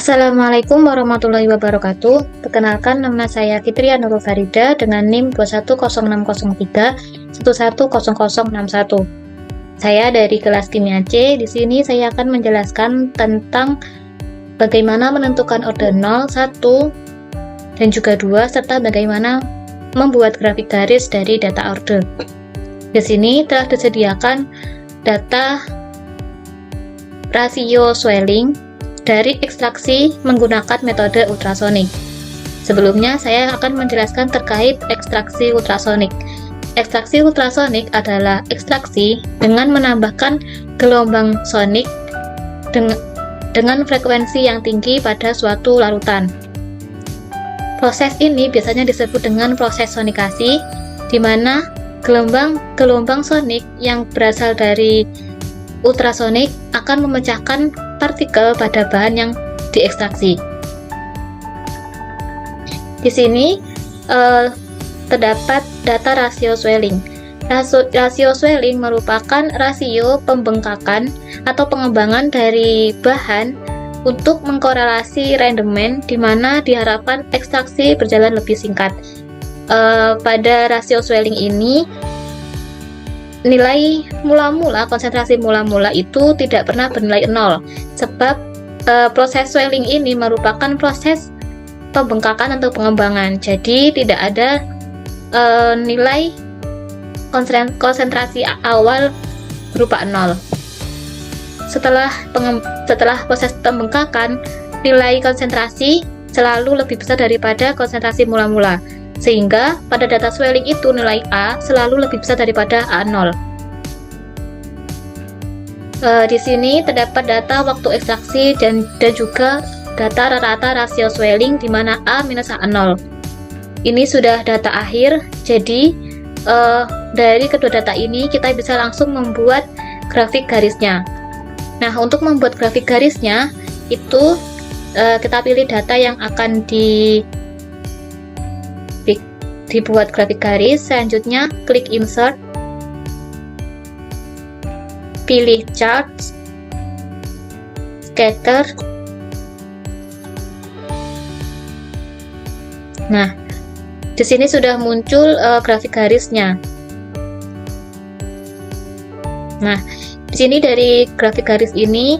Assalamualaikum warahmatullahi wabarakatuh. Perkenalkan, nama saya Fitria Nurul Farida dengan NIM 210603 110061. Saya dari kelas kimia C. Di sini saya akan menjelaskan tentang bagaimana menentukan order 0, 1, dan juga 2, serta bagaimana membuat grafik garis dari data order. Di sini telah disediakan data rasio swelling dari ekstraksi menggunakan metode ultrasonik. Sebelumnya saya akan menjelaskan terkait ekstraksi ultrasonik. Ekstraksi ultrasonik adalah ekstraksi dengan menambahkan gelombang sonik dengan frekuensi yang tinggi pada suatu larutan. Proses ini biasanya disebut dengan proses sonikasi, di mana gelombang sonik yang berasal dari ultrasonik akan memecahkan partikel pada bahan yang diekstraksi. Di sini terdapat data rasio swelling. Rasio swelling merupakan rasio pembengkakan atau pengembangan dari bahan untuk mengkorelasi rendemen, di mana diharapkan ekstraksi berjalan lebih singkat. Pada rasio swelling ini, nilai konsentrasi mula-mula itu tidak pernah bernilai 0, sebab proses swelling ini merupakan proses pembengkakan atau pengembangan, jadi tidak ada nilai konsentrasi awal berupa 0. Setelah proses pembengkakan, nilai konsentrasi selalu lebih besar daripada konsentrasi mula-mula, sehingga pada data swelling itu nilai A selalu lebih besar daripada A0. Di sini terdapat data waktu ekstraksi dan juga data rata-rata rasio swelling, di mana A minus A0. Ini sudah data akhir, jadi dari kedua data ini kita bisa langsung membuat grafik garisnya. Nah, untuk membuat grafik garisnya itu kita pilih data yang akan dibuat grafik garis. Selanjutnya klik insert, pilih chart, scatter. Nah, di sini sudah muncul grafik garisnya. Nah, di sini dari grafik garis ini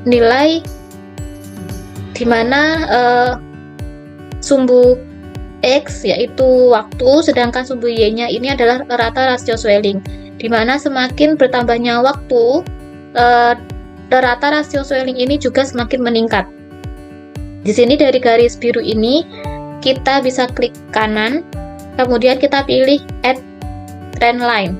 nilai di mana sumbu X yaitu waktu, sedangkan sumbu Y-nya ini adalah rata rasio swelling, di mana semakin bertambahnya waktu, rata rasio swelling ini juga semakin meningkat. Di sini dari garis biru ini kita bisa klik kanan, kemudian kita pilih add trend line.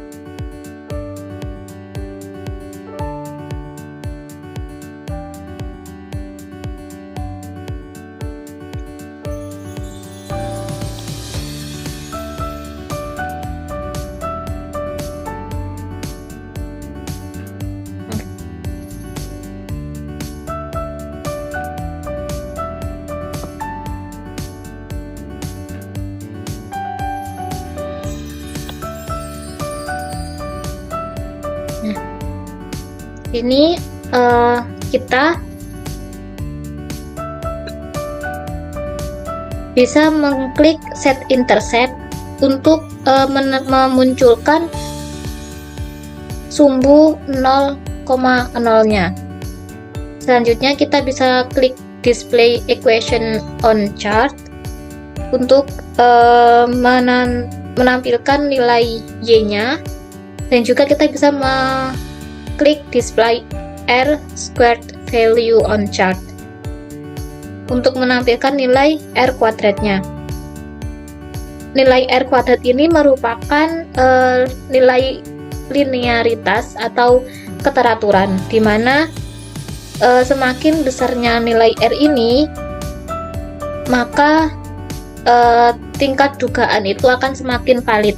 Ini kita bisa mengklik set intercept untuk memunculkan sumbu 0,0-nya. Selanjutnya kita bisa klik display equation on chart untuk menampilkan nilai Y-nya, dan juga kita bisa klik display R squared value on chart untuk menampilkan nilai R kuadratnya. Nilai R kuadrat ini merupakan nilai linearitas atau keteraturan, di mana semakin besarnya nilai R ini, maka tingkat dugaan itu akan semakin valid.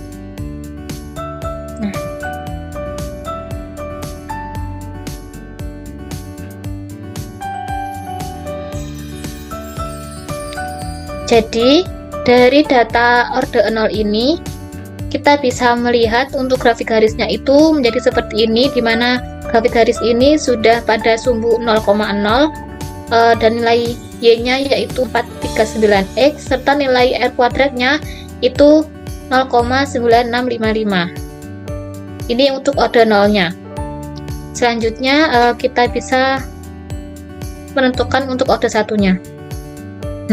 Jadi dari data order 0 ini kita bisa melihat untuk grafik garisnya itu menjadi seperti ini, di mana grafik garis ini sudah pada sumbu 0,0 dan nilai Y-nya yaitu 439X serta nilai R kuadratnya itu 0,9655. Ini untuk order 0-nya. Selanjutnya kita bisa menentukan untuk order 1-nya.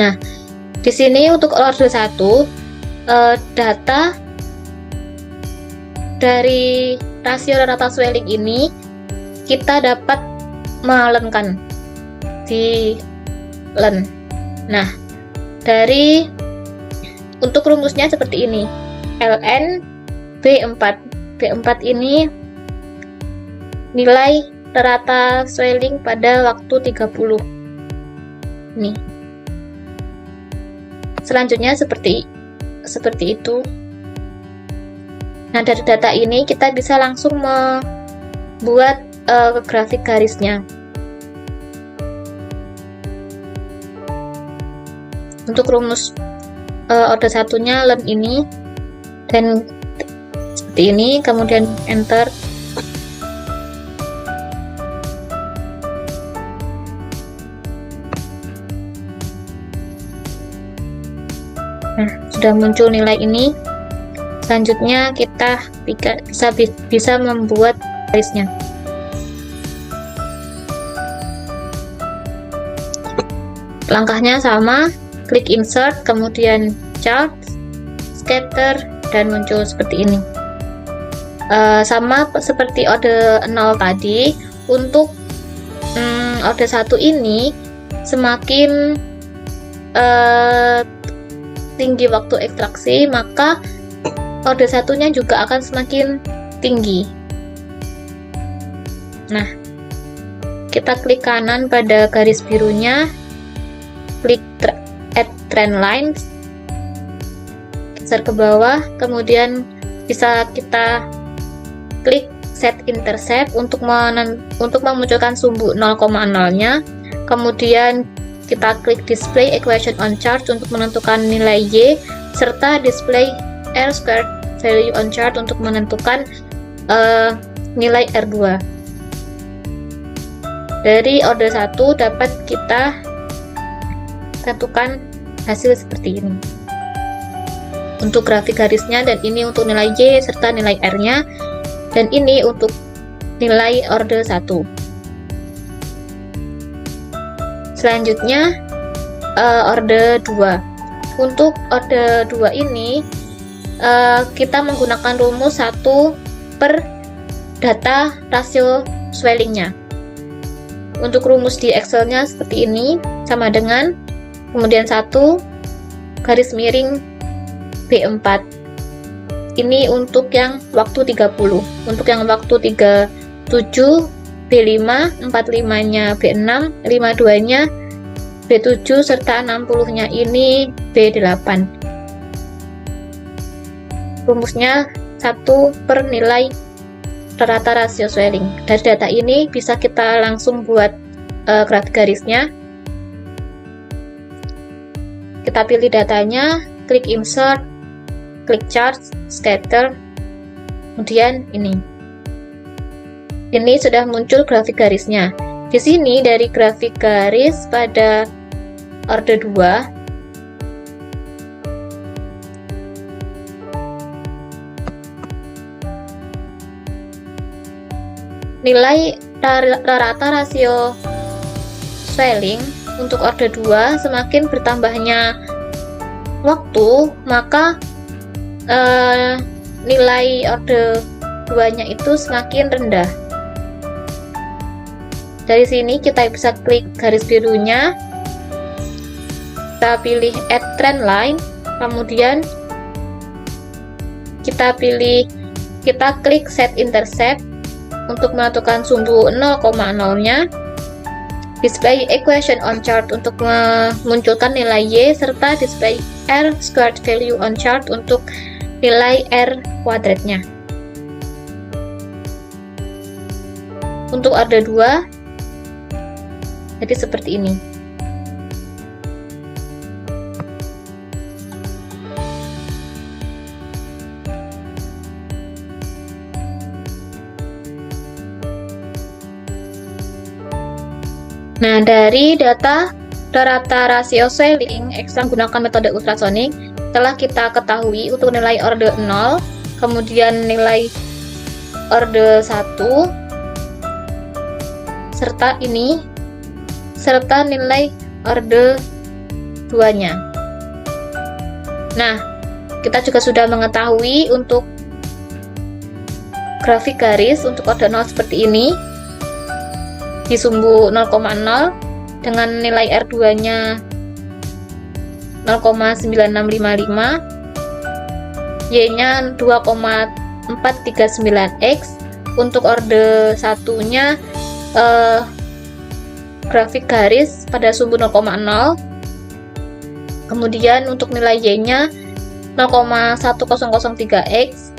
Nah, di sini untuk order 1 data dari rasio rata swelling ini kita dapat melenkan di len. Nah, dari untuk rumusnya seperti ini. ln B4. B4 ini nilai rata swelling pada waktu 30. Nih. Selanjutnya seperti itu. Nah, dari data ini kita bisa langsung membuat grafik garisnya. Untuk rumus order 1-nya len ini dan seperti ini, kemudian enter. Nah, sudah muncul nilai ini. Selanjutnya kita bisa membuat garisnya. Langkahnya sama, klik insert, kemudian chart, scatter, dan muncul seperti ini. Sama seperti order 0 tadi, untuk order 1 ini semakin tinggi waktu ekstraksi, maka order 1-nya juga akan semakin tinggi. Nah, kita klik kanan pada garis birunya, klik add trend lines, geser ke bawah, kemudian bisa kita klik set intercept untuk memunculkan sumbu 0,0-nya, kemudian kita klik display equation on chart untuk menentukan nilai Y, serta display R squared value on chart untuk menentukan nilai R2. Dari order 1 dapat kita tentukan hasil seperti ini untuk grafik garisnya, dan ini untuk nilai Y serta nilai R-nya, dan ini untuk nilai order 1. Selanjutnya order 2. Untuk order 2 ini kita menggunakan rumus 1 per data rasio swellingnya. Untuk rumus di Excel-nya seperti ini, sama dengan kemudian 1 garis miring B4. Ini untuk yang waktu 30. Untuk yang waktu 37 B5, 45-nya B6, 52-nya B7 serta 60-nya ini B8. Rumusnya 1 per nilai rata rasio swelling. Dari data ini bisa kita langsung buat grafik garisnya. Kita pilih datanya, klik insert, klik chart, scatter, kemudian ini sudah muncul grafik garisnya. Di sini dari grafik garis pada order 2, nilai rata rasio swelling untuk order 2 semakin bertambahnya waktu, maka nilai order 2-nya itu semakin rendah. Dari sini kita bisa klik garis birunya, kita pilih add trend line, kemudian kita klik set intercept untuk menentukan sumbu 0,0-nya, display equation on chart untuk memunculkan nilai Y, serta display R squared value on chart untuk nilai R kuadratnya. Untuk order 2 jadi seperti ini. Nah, dari data rata rasio swelling ekstrak menggunakan metode ultrasonik telah kita ketahui untuk nilai orde 0, kemudian nilai orde 1, serta nilai orde 2-nya. Nah, kita juga sudah mengetahui untuk grafik garis untuk orde 0 seperti ini, di sumbu 0,0 dengan nilai R2-nya 0,9655, Y-nya 2,439X. Untuk orde 1-nya grafik garis pada sumbu 0,0, kemudian untuk nilai Y-nya 0,1003X,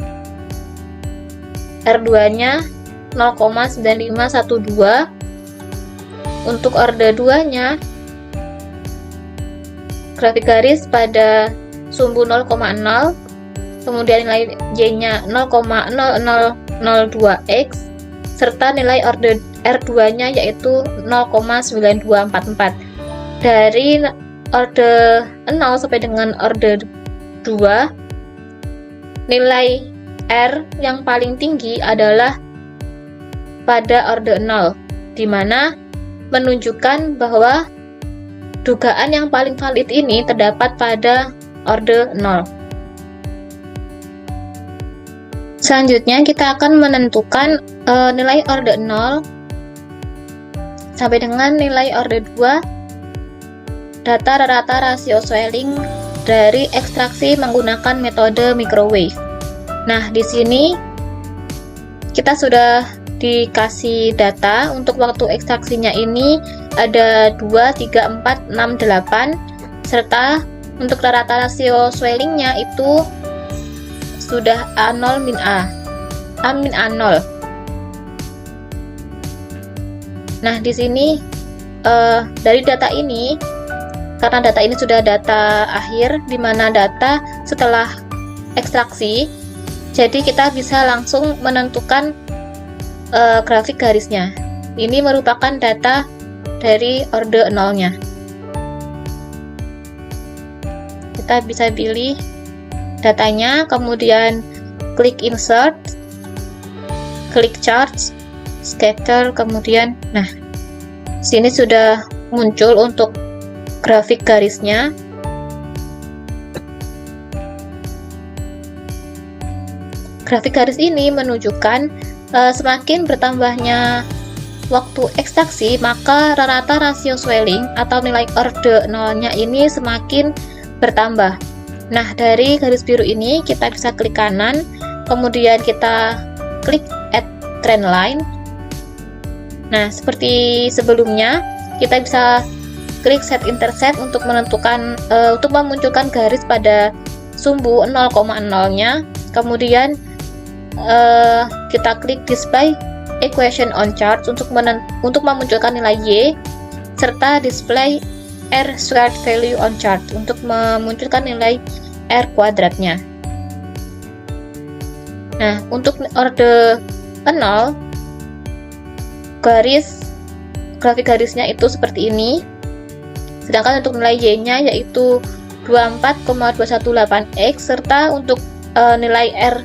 R2-nya 0,9512. Untuk orde 2-nya grafik garis pada sumbu 0,0, kemudian nilai Y-nya 0,0002X, serta nilai orde R2-nya yaitu 0,9244. Dari orde 0 sampai dengan orde 2, nilai R yang paling tinggi adalah pada orde 0, di mana menunjukkan bahwa dugaan yang paling valid ini terdapat pada orde 0. Selanjutnya kita akan menentukan nilai orde 0 sampai dengan nilai orde 2 data rata rasio swelling dari ekstraksi menggunakan metode microwave. Nah, di sini kita sudah dikasih data untuk waktu ekstraksinya ini ada 2, 3, 4, 6, 8, serta untuk rata rasio swellingnya itu sudah A0 min A, A min A0. Nah, di sini dari data ini, karena data ini sudah data akhir, di mana data setelah ekstraksi, jadi kita bisa langsung menentukan grafik garisnya. Ini merupakan data dari orde 0-nya. Kita bisa pilih datanya, kemudian klik insert, klik charts, scatter, kemudian sini sudah muncul untuk grafik garisnya. Grafik garis ini menunjukkan semakin bertambahnya waktu ekstraksi, maka rata rasio swelling atau nilai orde 0-nya ini semakin bertambah. Nah, dari garis biru ini kita bisa klik kanan, kemudian kita klik add trend line. Nah, seperti sebelumnya, kita bisa klik set intercept untuk menentukan untuk memunculkan garis pada sumbu 0,0-nya. Kemudian kita klik display equation on chart untuk memunculkan nilai Y, serta display R squared value on chart untuk memunculkan nilai R kuadratnya. Nah, untuk orde 0, grafik garisnya itu seperti ini, sedangkan untuk nilai Y-nya yaitu 24,218X, serta untuk nilai R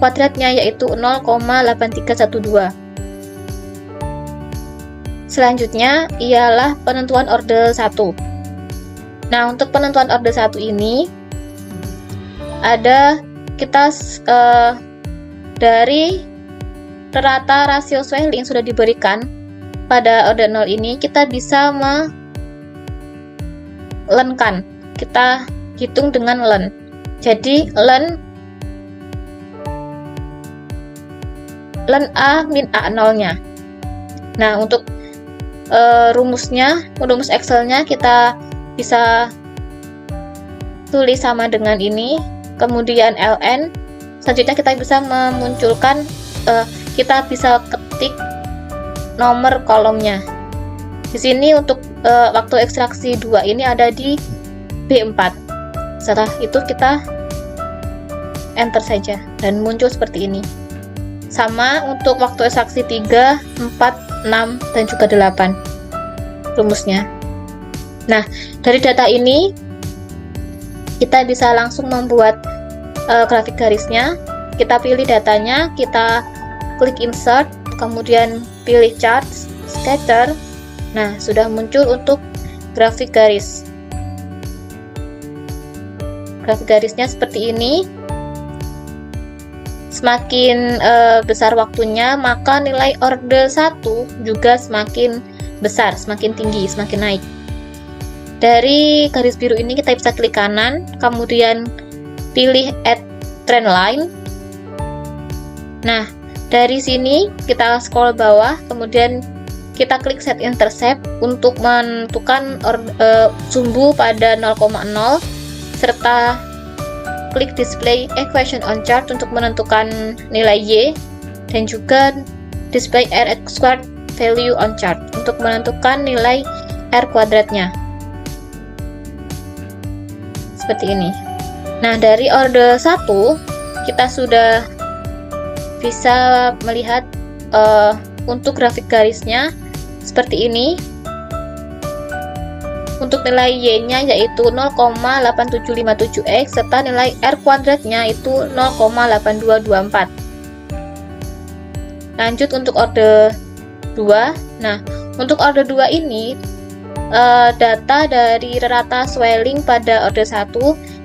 kuadratnya yaitu 0,8312. Selanjutnya ialah penentuan orde 1. Nah, untuk penentuan orde 1 ini ada kita dari rata rasio swelling sudah diberikan pada orde 0 ini, kita bisa melenkan. Kita hitung dengan len. Jadi len A min A0-nya. Nah, untuk rumus Excel-nya kita bisa tulis sama dengan ini, kemudian ln. Selanjutnya kita bisa memunculkan, kita bisa ketik nomor kolomnya. Di sini untuk waktu ekstraksi 2 ini ada di B4. Setelah itu kita enter saja dan muncul seperti ini. Sama untuk waktu ekstraksi 3, 4, 6, dan juga 8. rumusnya. Nah, dari data ini kita bisa langsung membuat grafik garisnya. Kita pilih datanya, kita klik insert, kemudian pilih chart, scatter. Nah, sudah muncul untuk grafik garis. Grafik garisnya seperti ini. Semakin besar waktunya, maka nilai order 1 juga semakin besar, semakin tinggi, semakin naik. Dari garis biru ini kita bisa klik kanan, kemudian pilih add trend line. Nah, dari sini kita scroll bawah, kemudian kita klik set intercept untuk menentukan sumbu pada 0,0, serta klik display equation on chart untuk menentukan nilai Y, dan juga display R squared value on chart untuk menentukan nilai R kuadratnya. Seperti ini. Nah, dari order 1 kita sudah bisa melihat untuk grafik garisnya seperti ini. Untuk nilai Y-nya yaitu 0,8757x serta nilai R kuadratnya itu 0,8224. Lanjut untuk order 2. Nah, untuk order 2 ini data dari rata swelling pada order 1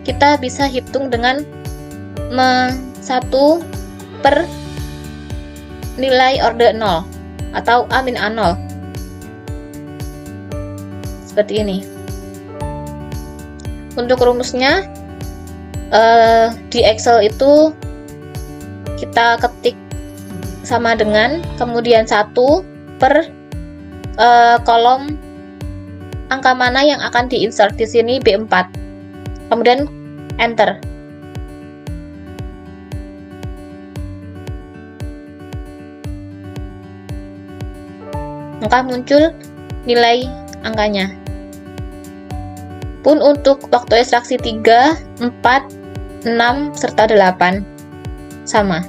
kita bisa hitung dengan 1 per nilai order 0 atau A-A0 seperti ini. Untuk rumusnya di Excel itu kita ketik sama dengan kemudian 1 per kolom angka mana yang akan diinsert. Di sini B4, kemudian enter. Maka muncul nilai angkanya. Pun untuk waktu ekstraksi 3, 4, 6, serta 8 sama.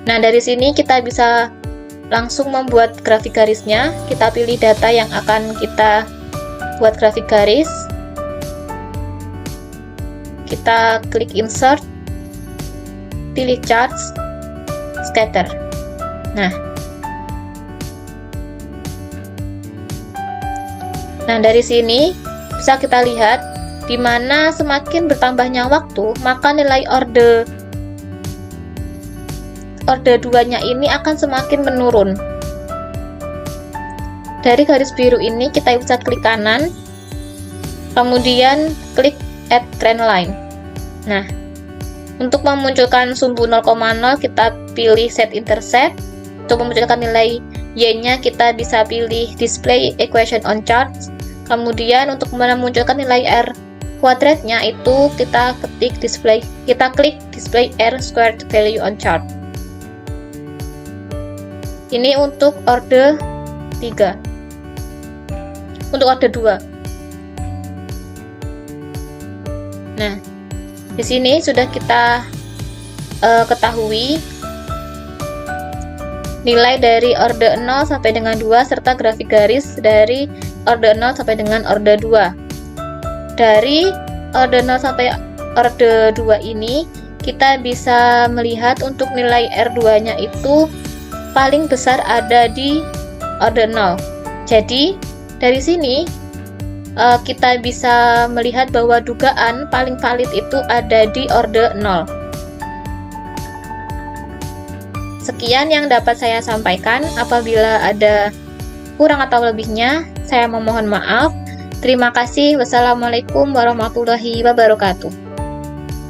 Nah, dari sini kita bisa langsung membuat grafik garisnya. Kita pilih data yang akan kita buat grafik garis. Kita klik insert, pilih charts, scatter. Nah, dari sini bisa kita lihat di mana semakin bertambahnya waktu, maka nilai order 2-nya ini akan semakin menurun. Dari garis biru ini kita bisa klik kanan, kemudian klik add trend line. Nah, untuk memunculkan sumbu 0,0 kita pilih set intercept. Untuk memunculkan nilai Y-nya kita bisa pilih display equation on chart. Kemudian untuk memunculkan nilai R kuadratnya itu kita klik display R squared value on chart. Ini untuk order 3. Untuk order 2. Nah, di sini sudah kita ketahui nilai dari order 0 sampai dengan 2 serta grafik garis dari order 0 sampai dengan order 2. Dari order 0 sampai order 2 ini kita bisa melihat untuk nilai R2-nya itu paling besar ada di order 0. Jadi dari sini kita bisa melihat bahwa dugaan paling valid itu ada di order 0. Sekian yang dapat saya sampaikan. Apabila ada kurang atau lebihnya, saya memohon maaf. Terima kasih. Wassalamualaikum warahmatullahi wabarakatuh.